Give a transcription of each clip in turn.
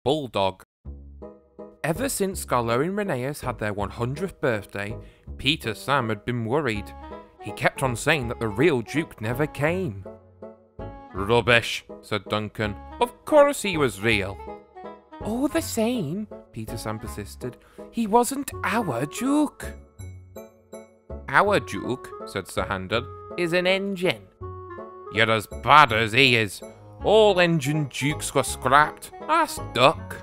bulldog. Ever since Scarlo and Rheneas had their 100th birthday, Peter Sam had been worried. He kept on saying that the real Duke never came. "Rubbish," said Duncan. "Of course he was real." "All the same," Peter Sam persisted, "he wasn't our Duke." "Our Duke," said Sir Handel, "is an engine." "You're as bad as he is. All engine dukes were scrapped. Ask Duck."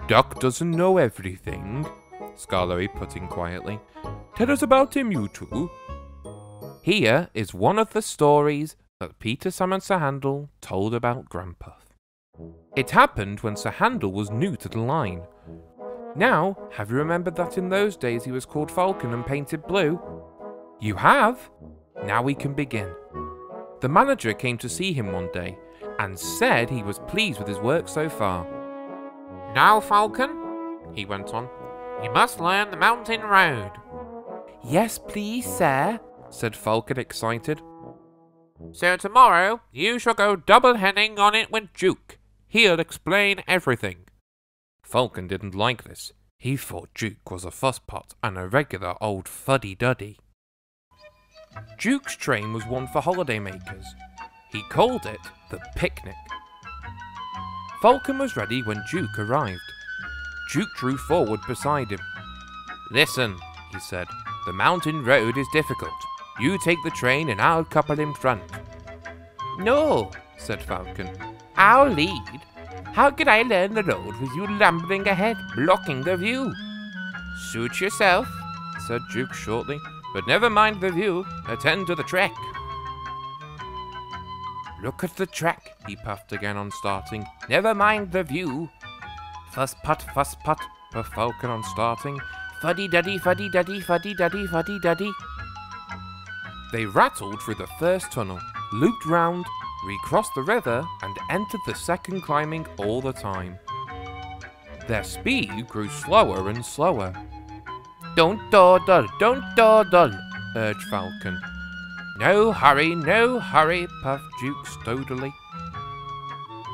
"Duck doesn't know everything," Scarloey put in quietly. "Tell us about him, you two." Here is one of the stories that Peter Sam and Sir Handel told about Grandpuff. It happened when Sir Handel was new to the line. Now, have you remembered that in those days he was called Falcon and painted blue? You have? Now we can begin. The manager came to see him one day and said he was pleased with his work so far. "Now, Falcon," he went on, "you must learn the mountain road." "Yes, please, sir," said Falcon, excited. "So tomorrow you shall go double-heading on it with Duke. He'll explain everything." Falcon didn't like this. He thought Duke was a fusspot and a regular old fuddy-duddy. Duke's train was one for holidaymakers. He called it the Picnic. Falcon was ready when Duke arrived. Duke drew forward beside him. "Listen," he said, "the mountain road is difficult. You take the train and I'll couple in front." "No," said Falcon. "I'll lead. How could I learn the road with you lumbering ahead, blocking the view?" "Suit yourself," said Duke shortly, "but never mind the view. Attend to the trek." "Look at the track," he puffed again on starting. "Never mind the view." "Fuss-putt, fuss-putt," puffed Falcon on starting. "Fuddy-duddy, fuddy-duddy, fuddy-duddy, fuddy-duddy." They rattled through the first tunnel, looped round, recrossed the river, and entered the second, climbing all the time. Their speed grew slower and slower. "Don't dawdle, don't dawdle," urged Falcon. No, hurry, puffed Duke stodily.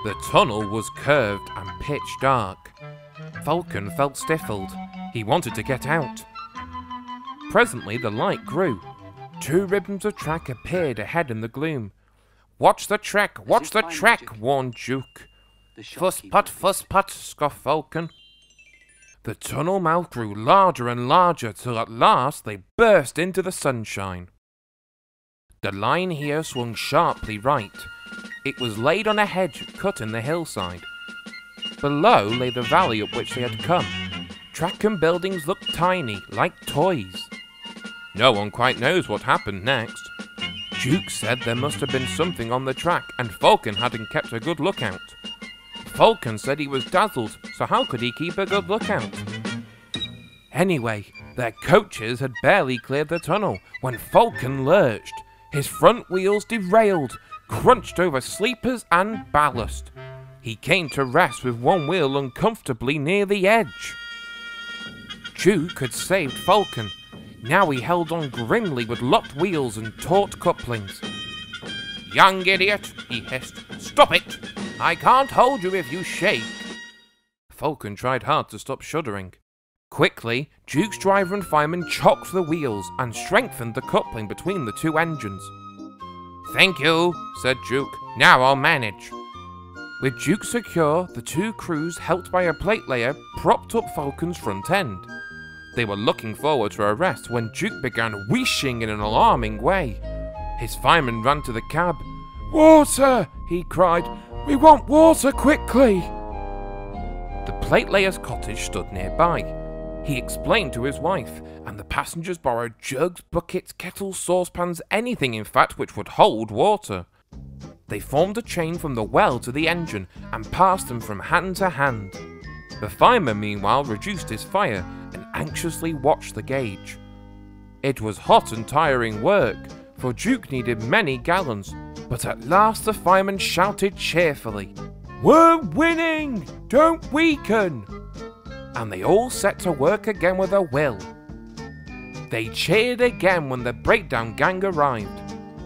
The tunnel was curved and pitch dark. Falcon felt stifled. He wanted to get out. Presently the light grew. 2 ribbons of track appeared ahead in the gloom. "Watch the track, warned Duke. Fuss-putt, scoffed Falcon. The tunnel mouth grew larger and larger till at last they burst into the sunshine. The line here swung sharply right. It was laid on a hedge cut in the hillside. Below lay the valley up which they had come. Track and buildings looked tiny, like toys. No one quite knows what happened next. Duke said there must have been something on the track and Falcon hadn't kept a good lookout. Falcon said he was dazzled, so how could he keep a good lookout? Anyway, their coaches had barely cleared the tunnel when Falcon lurched. His front wheels derailed, crunched over sleepers and ballast. He came to rest with one wheel uncomfortably near the edge. Duke had saved Falcon. Now he held on grimly with locked wheels and taut couplings. "Young idiot," he hissed. "Stop it! I can't hold you if you shake." Falcon tried hard to stop shuddering. Quickly, Duke's driver and fireman chocked the wheels and strengthened the coupling between the 2 engines. "Thank you," said Duke. "Now I'll manage." With Duke secure, the 2 crews, helped by a plate layer, propped up Falcon's front end. They were looking forward to a rest when Duke began wheeshing in an alarming way. His fireman ran to the cab. "Water!" he cried. "We want water quickly!" The plate layer's cottage stood nearby. He explained to his wife, and the passengers borrowed jugs, buckets, kettles, saucepans, anything in fact which would hold water. They formed a chain from the well to the engine and passed them from hand to hand. The fireman meanwhile reduced his fire and anxiously watched the gauge. It was hot and tiring work, for Duke needed many gallons, but at last the fireman shouted cheerfully, "We're winning! Don't weaken!" And they all set to work again with a will. They cheered again when the breakdown gang arrived.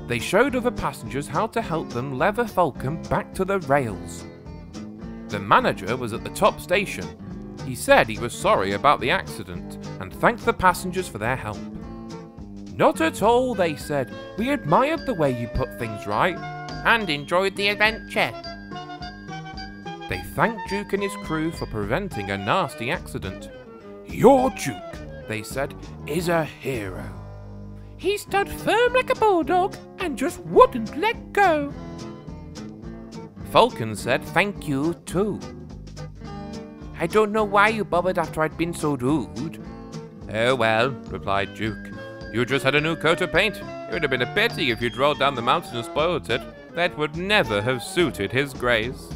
They showed other passengers how to help them lever Falcon back to the rails. The manager was at the top station. He said he was sorry about the accident and thanked the passengers for their help. "Not at all," they said. "We admired the way you put things right and enjoyed the adventure." They thanked Duke and his crew for preventing a nasty accident. "Your Duke," they said, "is a hero. He stood firm like a bulldog and just wouldn't let go." Falcon said thank you too. "I don't know why you bothered after I'd been so rude." "Oh well," replied Duke. "You just had a new coat of paint. It would have been a pity if you'd rolled down the mountain and spoiled it. That would never have suited his grace."